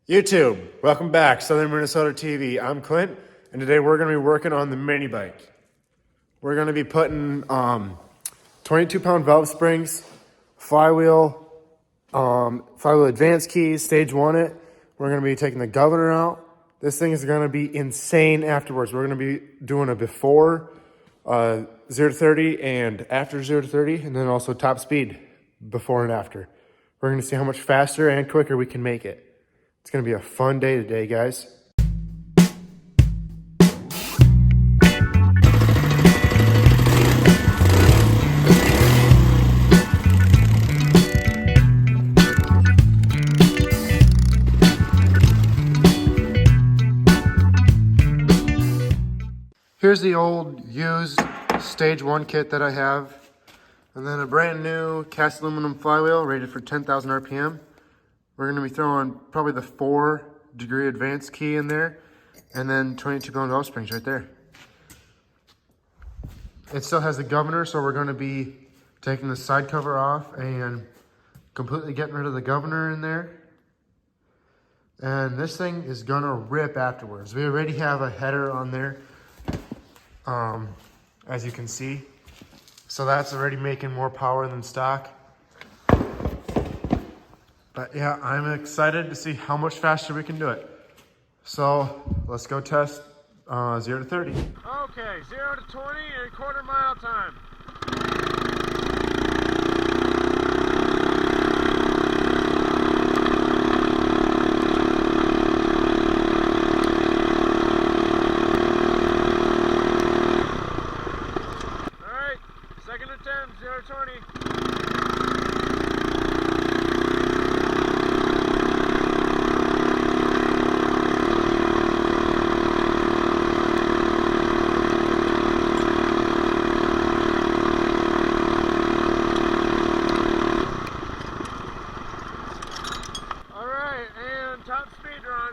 YouTube, welcome back, Southern Minnesota TV. I'm Clint, and today we're going to be working on the mini bike. We're going to be putting 22-pound valve springs, flywheel advance keys, stage one it. We're going to be taking the governor out. This thing is going to be insane afterwards. We're going to be doing a before 0 to 30 and after 0 to 30, and then also top speed before and after. We're going to see how much faster and quicker we can make it. It's going to be a fun day today, guys. Here's the old used stage one kit that I have, and then a brand new cast aluminum flywheel rated for 10,000 RPM. We're going to be throwing probably the 4-degree advance key in there, and then 22-pound valve springs right there. It still has the governor, so we're going to be taking the side cover off and completely getting rid of the governor in there. And this thing is going to rip afterwards. We already have a header on there, as you can see. So that's already making more power than stock. But yeah, I'm excited to see how much faster we can do it. So let's go test 0 to 30. Okay, 0 to 20 and quarter-mile time. All right, second attempt, 0 to 20. Top speed run.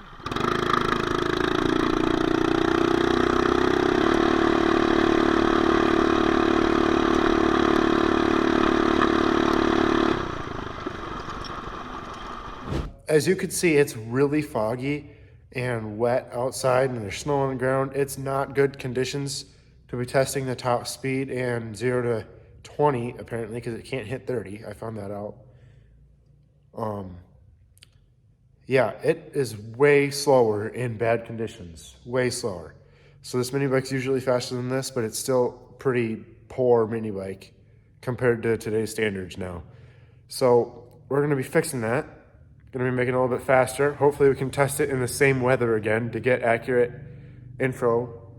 As you can see, it's really foggy and wet outside, and there's snow on the ground. It's not good conditions to be testing the top speed and 0 to 20 apparently, because it can't hit 30. I found that out. Yeah, it is way slower in bad conditions, way slower. So this mini bike's usually faster than this, but it's still pretty poor mini bike compared to today's standards now. So we're gonna be fixing that. Gonna be making it a little bit faster. Hopefully we can test it in the same weather again to get accurate info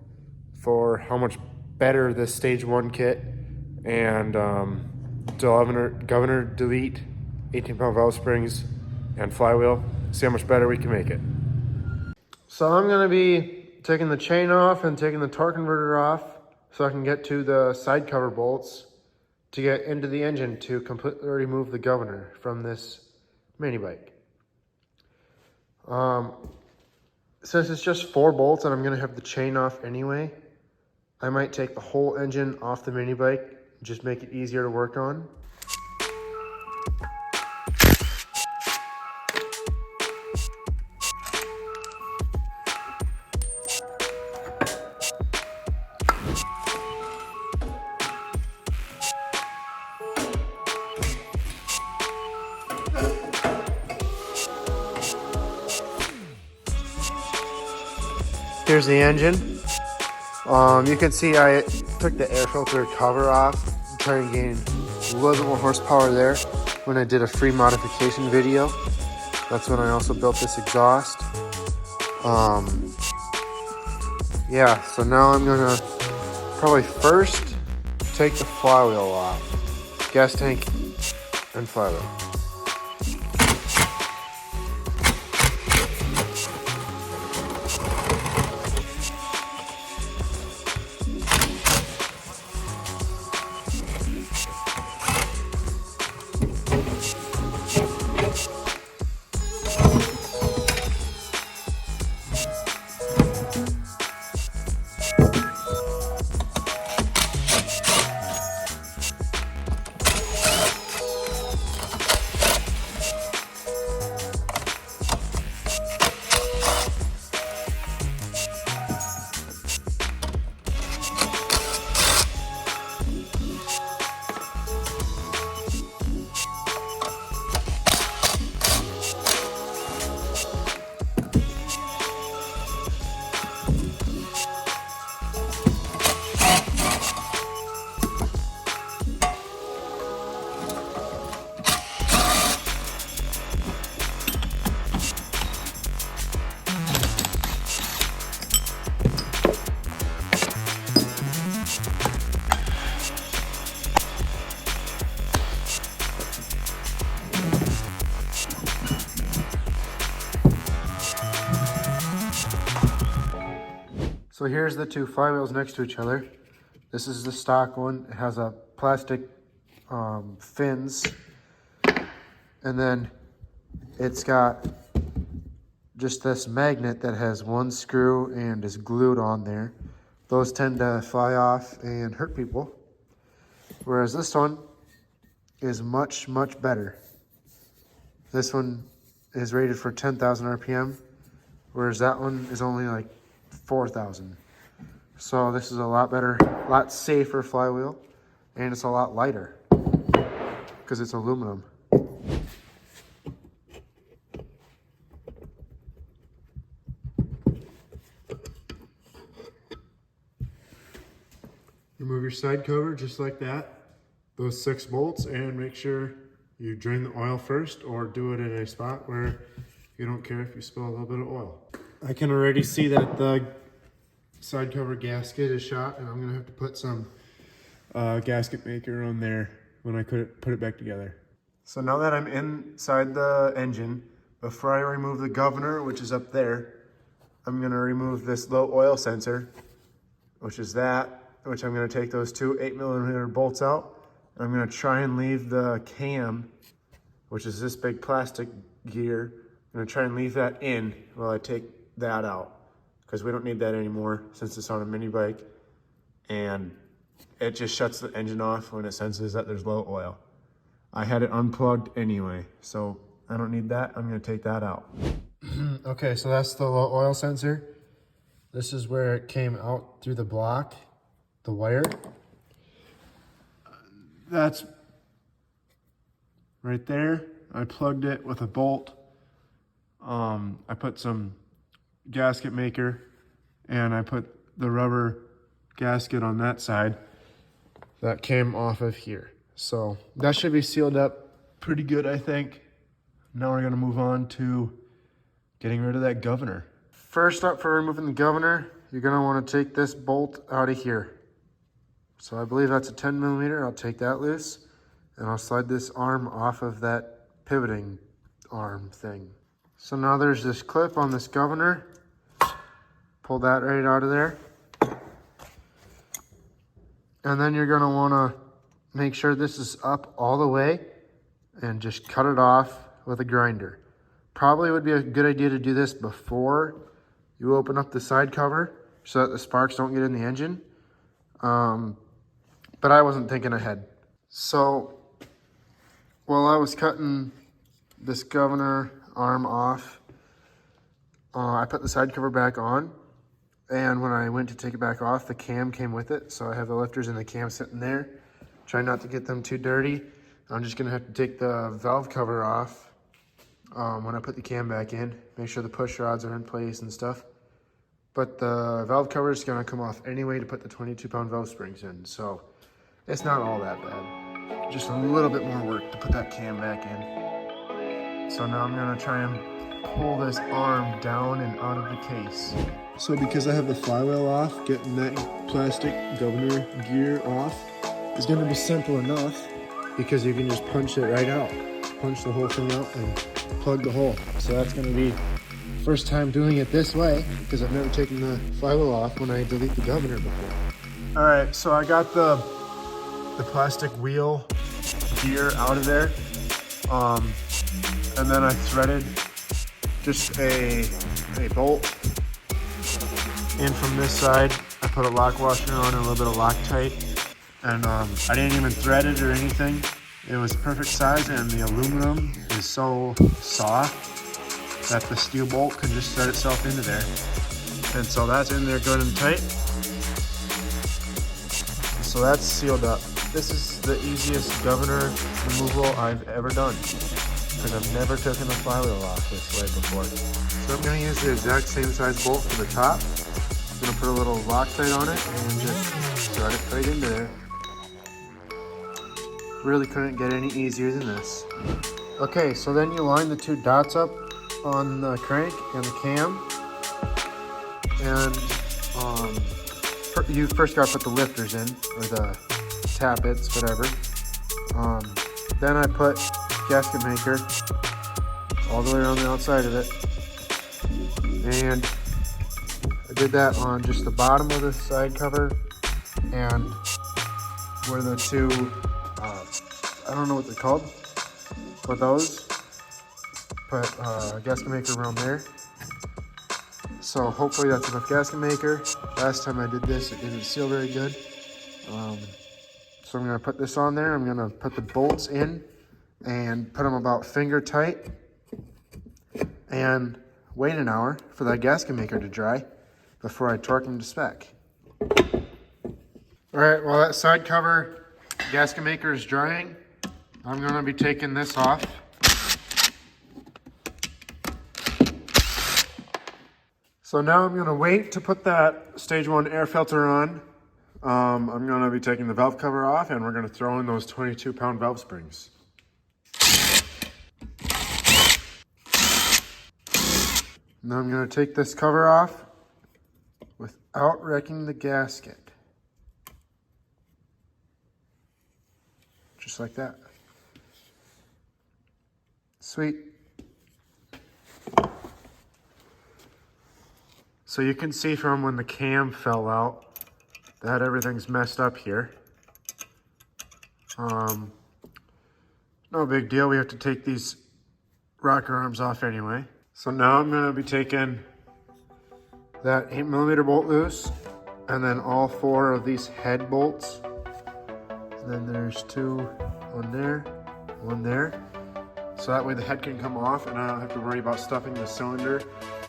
for how much better this stage one kit and governor delete, 18-pound valve springs, and flywheel. See how much better we can make it. So I'm gonna be taking the chain off and taking the torque converter off so I can get to the side cover bolts to get into the engine to completely remove the governor from this mini bike. Since it's just 4 bolts and I'm gonna have the chain off anyway, I might take the whole engine off the mini bike, just make it easier to work on. Here's the engine. You can see I took the air filter cover off to try and gain a little bit more horsepower there when I did a free modification video. That's when I also built this exhaust. Yeah, so now I'm gonna probably first take the flywheel off. Gas tank and flywheel. So here's the two flywheels next to each other. This is the stock one. It has a plastic fins. And then it's got just this magnet that has one screw and is glued on there. Those tend to fly off and hurt people. Whereas this one is much, much better. This one is rated for 10,000 RPM, whereas that one is only like 4,000. So this is a lot better, a lot safer flywheel, and it's a lot lighter because it's aluminum. Remove your side cover just like that, those 6 bolts, and make sure you drain the oil first or do it in a spot where you don't care if you spill a little bit of oil. I can already see that the side cover gasket is shot, and I'm gonna have to put some gasket maker on there when I put it back together. So now that I'm inside the engine, before I remove the governor, which is up there, I'm gonna remove this low oil sensor, which is that, which I'm gonna take those 2 8mm bolts out. I'm gonna try and leave the cam, which is this big plastic gear. I'm gonna try and leave that in while I take that out, because we don't need that anymore since it's on a mini bike, and it just shuts the engine off when it senses that there's low oil. I had it unplugged anyway, so I don't need that. I'm gonna take that out. Okay, so that's the low oil sensor. This is where it came out through the block, the wire. That's right there. I plugged it with a bolt. I put some gasket maker, and I put the rubber gasket on that side that came off of here. So that should be sealed up pretty good, I think. Now we're gonna move on to getting rid of that governor. First up, for removing the governor, you're gonna wanna take this bolt out of here. So I believe that's a 10mm. I'll take that loose, and I'll slide this arm off of that pivoting arm thing. So now there's this clip on this governor. Pull that right out of there. And then you're gonna wanna make sure this is up all the way and just cut it off with a grinder. Probably would be a good idea to do this before you open up the side cover so that the sparks don't get in the engine. But I wasn't thinking ahead. So while I was cutting this governor arm off, I put the side cover back on, and when I went to take it back off, the cam came with it. So I have the lifters and the cam sitting there. Try not to get them too dirty. I'm just gonna have to take the valve cover off when I put the cam back in. Make sure the push rods are in place and stuff. But the valve cover is gonna come off anyway to put the 22-pound valve springs in. So it's not all that bad. Just a little bit more work to put that cam back in. So now I'm gonna try and pull this arm down and out of the case. So because I have the flywheel off, getting that plastic governor gear off is gonna be simple enough, because you can just punch it right out. Punch the whole thing out and plug the hole. So that's gonna be first time doing it this way, because I've never taken the flywheel off when I delete the governor before. All right, so I got the plastic wheel gear out of there. And then I threaded just a bolt in from this side. I put a lock washer on and a little bit of Loctite. And I didn't even thread it or anything. It was perfect size, and the aluminum is so soft that the steel bolt can just thread itself into there. And so that's in there good and tight. So that's sealed up. This is the easiest governor removal I've ever done, because I've never taken the flywheel off this way before. So I'm gonna use the exact same size bolt for the top. I'm gonna put a little Loctite on it and just thread it right into there. Really couldn't get any easier than this. Okay, so then you line the 2 dots up on the crank and the cam. And you first gotta put the lifters in, or the tappets, whatever. Then I put gasket maker all the way around the outside of it. And I did that on just the bottom of the side cover and where the two, I don't know what they're called, but those, put a gasket maker around there. So hopefully that's enough gasket maker. Last time I did this, it didn't seal very good. So I'm gonna put this on there. I'm gonna put the bolts in and put them about finger tight and wait an hour for that gasket maker to dry before I torque them to spec. All right, while that side cover gasket maker is drying, I'm gonna be taking this off. So now I'm gonna wait to put that stage 1 air filter on. I'm gonna be taking the valve cover off and we're gonna throw in those 22-pound valve springs. Now I'm gonna take this cover off without wrecking the gasket. Just like that. Sweet. So you can see from when the cam fell out that everything's messed up here. No big deal, we have to take these rocker arms off anyway. So now I'm gonna be taking that 8mm bolt loose and then all 4 of these head bolts. And then there's 2, one there, one there. So that way the head can come off and I don't have to worry about stuffing the cylinder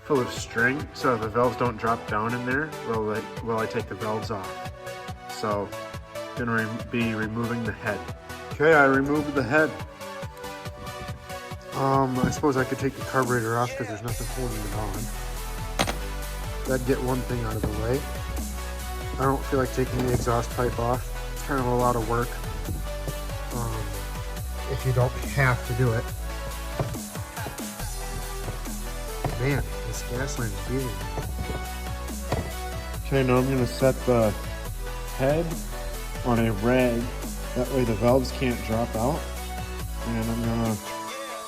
full of string so the valves don't drop down in there while I take the valves off. So I'm gonna be removing the head. Okay, I removed the head. I suppose I could take the carburetor off because there's nothing holding it on. That'd get one thing out of the way. I don't feel like taking the exhaust pipe off. It's kind of a lot of work if you don't have to do it. Man, this gas line is beating me. Okay, now I'm going to set the head on a rag. That way the valves can't drop out. And I'm going to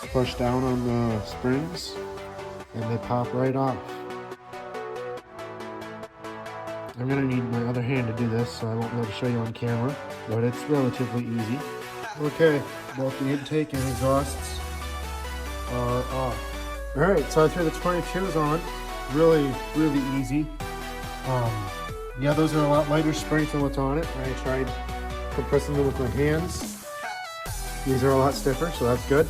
push down on the springs and they pop right off. I'm going to need my other hand to do this, so I won't be able to show you on camera, but it's relatively easy. Okay, both the intake and exhausts are off. All right, so I threw the 22s on. Really easy. Yeah, those are a lot lighter springs than what's on it. I tried compressing them with my hands. These are a lot stiffer, so that's good.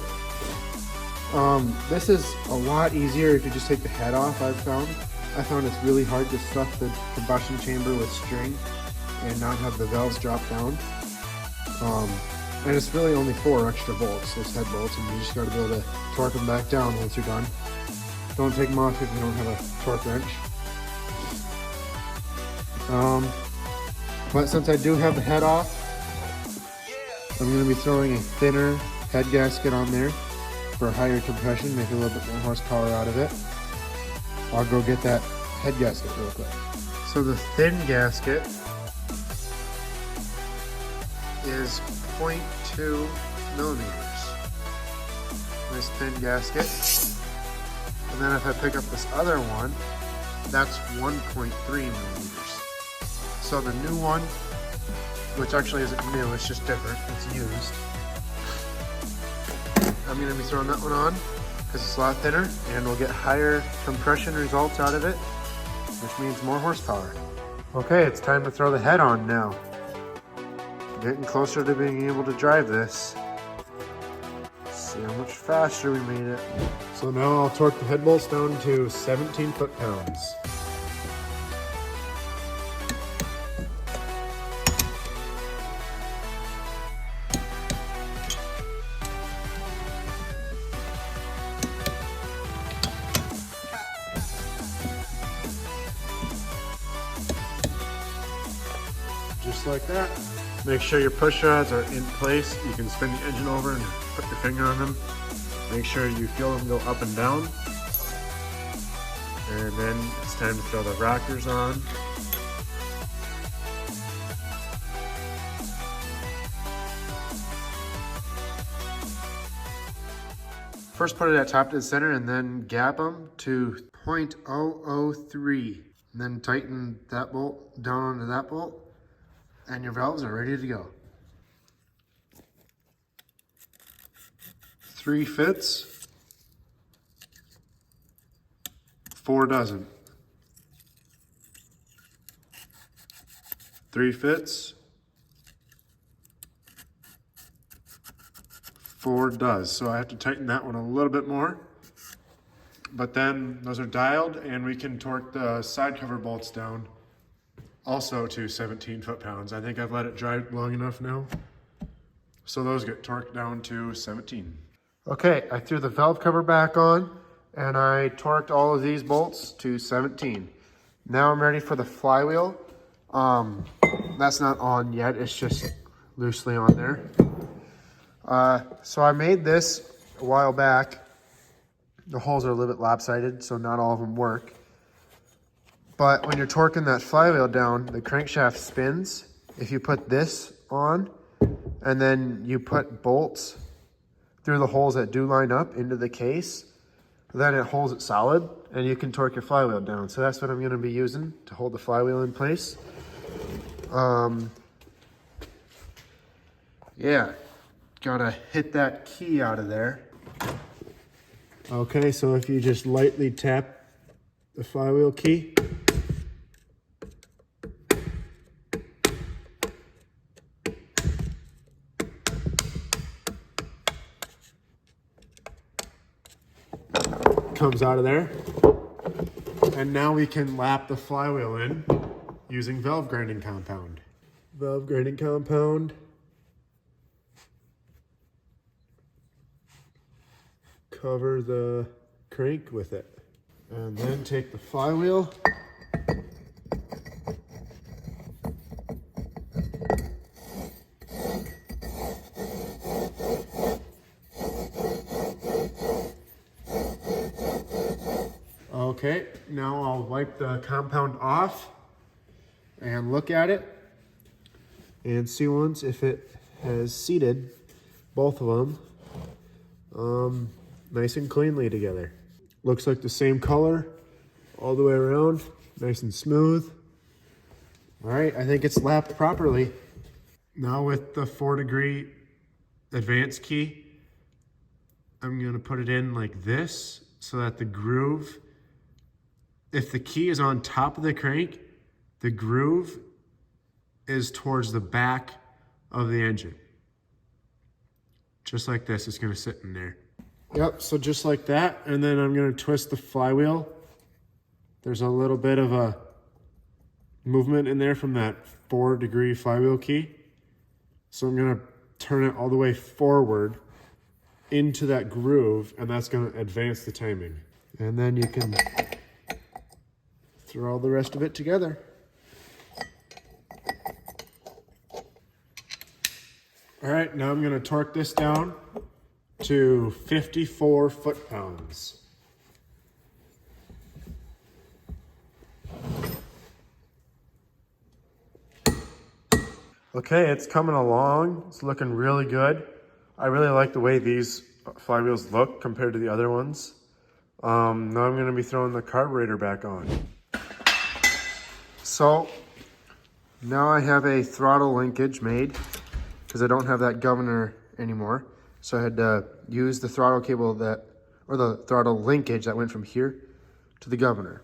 This is a lot easier if you just take the head off, I've found. I found it's really hard to stuff the combustion chamber with string and not have the valves drop down. And it's really only 4 extra bolts, those head bolts, and you just gotta be able to torque them back down once you're done. Don't take them off if you don't have a torque wrench. But since I do have the head off, I'm gonna be throwing a thinner head gasket on there for higher compression, make a little bit more horsepower out of it. I'll go get that head gasket real quick. So the thin gasket is 0.2 millimeters. Nice thin gasket. And then if I pick up this other one, that's 1.3 millimeters. So the new one, which actually isn't new, it's just different, it's used. I'm gonna be throwing that one on because it's a lot thinner and we'll get higher compression results out of it, which means more horsepower. Okay, it's time to throw the head on now. Getting closer to being able to drive this. See how much faster we made it. So now I'll torque the head bolts down to 17 foot-pounds. Just like that. Make sure your push rods are in place. You can spin the engine over and put your finger on them. Make sure you feel them go up and down. And then it's time to throw the rockers on. First put it at top to the center and then gap them to 0.003 And then tighten that bolt down onto that bolt, and your valves are ready to go. 3 fits, 4 doesn't. 3 fits, 4 does. So I have to tighten that one a little bit more. But then those are dialed, and we can torque the side cover bolts down also to 17 foot-pounds. I think I've let it dry long enough now. So those get torqued down to 17. Okay, I threw the valve cover back on, and I torqued all of these bolts to 17. Now I'm ready for the flywheel. That's not on yet, it's just loosely on there. So I made this a while back. The holes are a little bit lopsided, so not all of them work. But when you're torquing that flywheel down, the crankshaft spins. If you put this on, and then you put bolts through the holes that do line up into the case, then it holds it solid, and you can torque your flywheel down. So that's what I'm gonna be using to hold the flywheel in place. Yeah, gotta hit that key out of there. Okay, so if you just lightly tap the flywheel key, comes out of there. And now we can lap the flywheel in using valve grinding compound. Valve grinding compound. Cover the crank with it. And then take the flywheel. Okay, now I'll wipe the compound off and look at it and see once if it has seated both of them nice and cleanly together. Looks like the same color all the way around, nice and smooth. All right, I think it's lapped properly. Now with the 4-degree advance key, I'm gonna put it in like this so that the groove, if the key is on top of the crank, the groove is towards the back of the engine. Just like this, it's gonna sit in there. Yep, so just like that, and then I'm gonna twist the flywheel. There's a little bit of a movement in there from that 4-degree flywheel key. So I'm gonna turn it all the way forward into that groove, and that's gonna advance the timing. And then you can throw all the rest of it together. All right, now I'm gonna torque this down to 54 foot-pounds. Okay, it's coming along. It's looking really good. I really like the way these flywheels look compared to the other ones. Now I'm gonna be throwing the carburetor back on. So now I have a throttle linkage made because I don't have that governor anymore. So I had to use the throttle cable or the throttle linkage that went from here to the governor.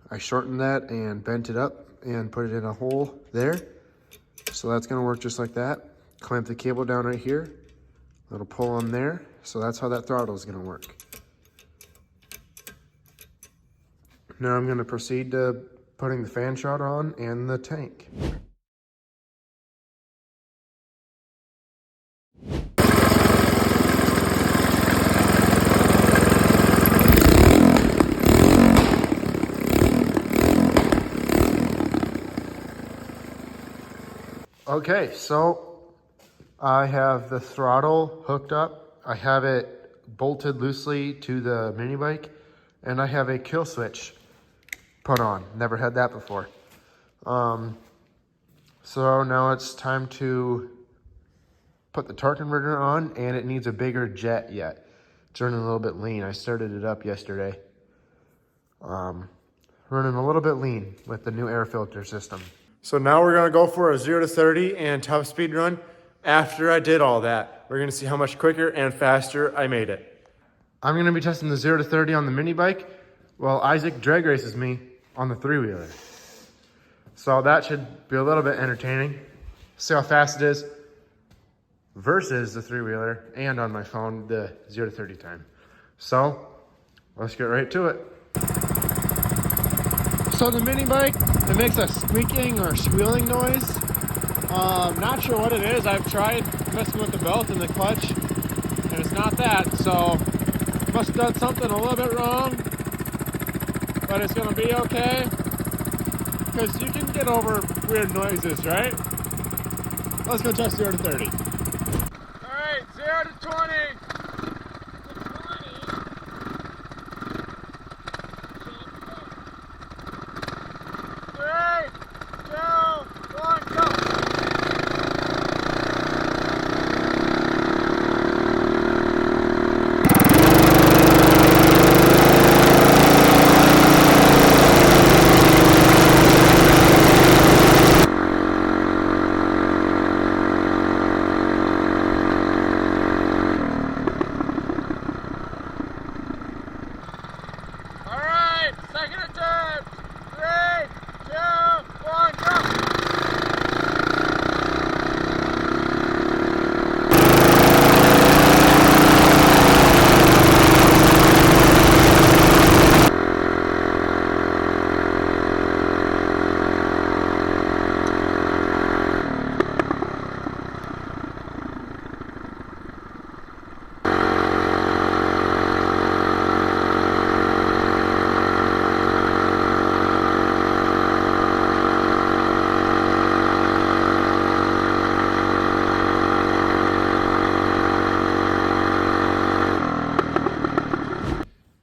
I shortened that and bent it up and put it in a hole there. So that's gonna work just like that. Clamp the cable down right here. It'll pull on there. So that's how that throttle is gonna work. Now I'm gonna proceed to putting the fan shroud on and the tank. Okay, so I have the throttle hooked up. I have it bolted loosely to the mini bike, and I have a kill switch put on. Never had that before. So now it's time to put the torque converter on, and it needs a bigger jet yet. It's running a little bit lean. I started it up yesterday. running a little bit lean with the new air filter system. So now we're gonna go for a 0 to 30 and top speed run. After I did all that, we're gonna see how much quicker and faster I made it. I'm gonna be testing the 0 to 30 on the mini bike while Isaac drag races me on the 3-wheeler. So that should be a little bit entertaining. See how fast it is versus the 3-wheeler and on my phone, the 0 to 30 time. So let's get right to it. So the mini bike, it makes a squeaking or squealing noise. Not sure what it is. I've tried messing with the belt and the clutch and it's not that. So must have done something a little bit wrong, but it's gonna be okay. Because you can get over weird noises, right? Let's go test 0 to 30. All right, 0 to 20. 3, 2, 1, go. All right, second attempt. 3, 2, 1, go.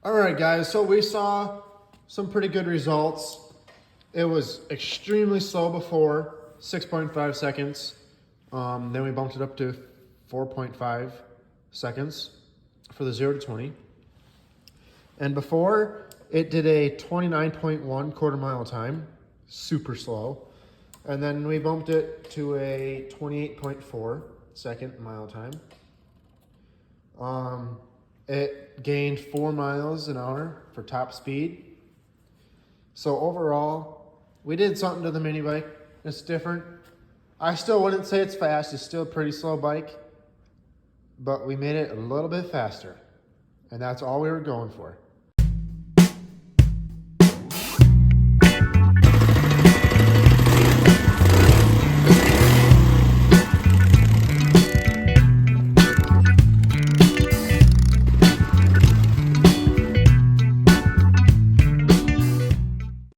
All right, guys, so we saw some pretty good results. It was extremely slow before, 6.5 seconds. Then we bumped it up to 4.5 seconds for the 0 to 20. And before, it did a 29.1 quarter mile time, super slow. And then we bumped it to a 28.4 second mile time. It gained 4 miles an hour for top speed. So overall, we did something to the mini bike. It's different. I still wouldn't say it's fast. It's still a pretty slow bike, but we made it a little bit faster. And that's all we were going for.